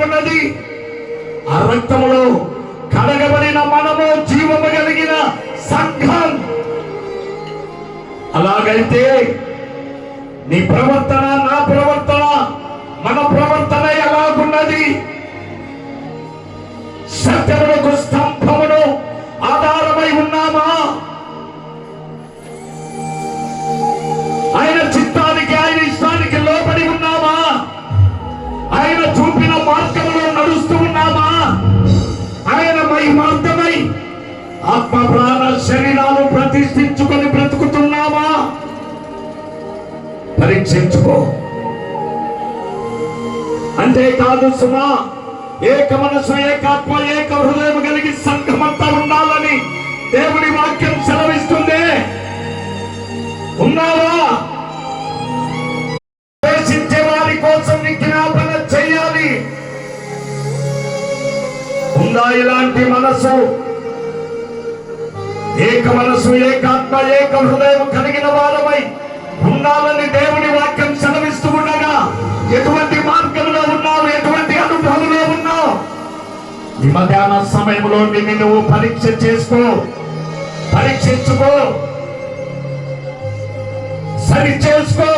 ఉన్నది. ఆ రక్తములో కడగబడిన మనము జీవము కలిగిన సంఘం. అలాగైతే నీ ప్రవర్తన, నా ప్రవర్తన, మన ప్రవర్తన ఎలాగున్నది? సత్యములకు స్తంభమును ఆధారమై ఉన్నామా? ఆయన చిత్తానికి, ఆయన ఇష్టానికి లోబడి ఉన్నామా? ఆయన చూపిన మార్గంలో నడుస్తూ ఉన్నామా? ఆయన మహిమార్థమై ఆత్మ ప్రాణ శరీరాలు ప్రతిష్ఠించుకొని బ్రతుకుతున్నామా? పరీక్షించుకో. అంతేకాదు సుమా, ఏక మనసు, ఏకాత్మ, ఏక హృదయం కలిగి సంఘమంతా ఉండాలని దేవుని వాక్యం సెలవిస్తుంది. ఉన్నావా? ద్వేషించే వారి కోసం విజ్ఞాపన చేయాలి. ఉందా ఇలాంటి మనసు? ఏక మనసు, ఏకాత్మ, ఏక హృదయం కలిగిన వారమై ఉండాలని దేవుని వాక్యం సెలవిస్తూ ఉండగా ఎటువంటి మార్గంలో ఉన్నావు? ఎటువంటి అనుభవంలో ఉన్నావు? ఈ మధ్యాహ్న సమయంలో నిన్ను నువ్వు పరీక్ష చేసుకో, పరీక్షించుకో, సరి చేసుకో.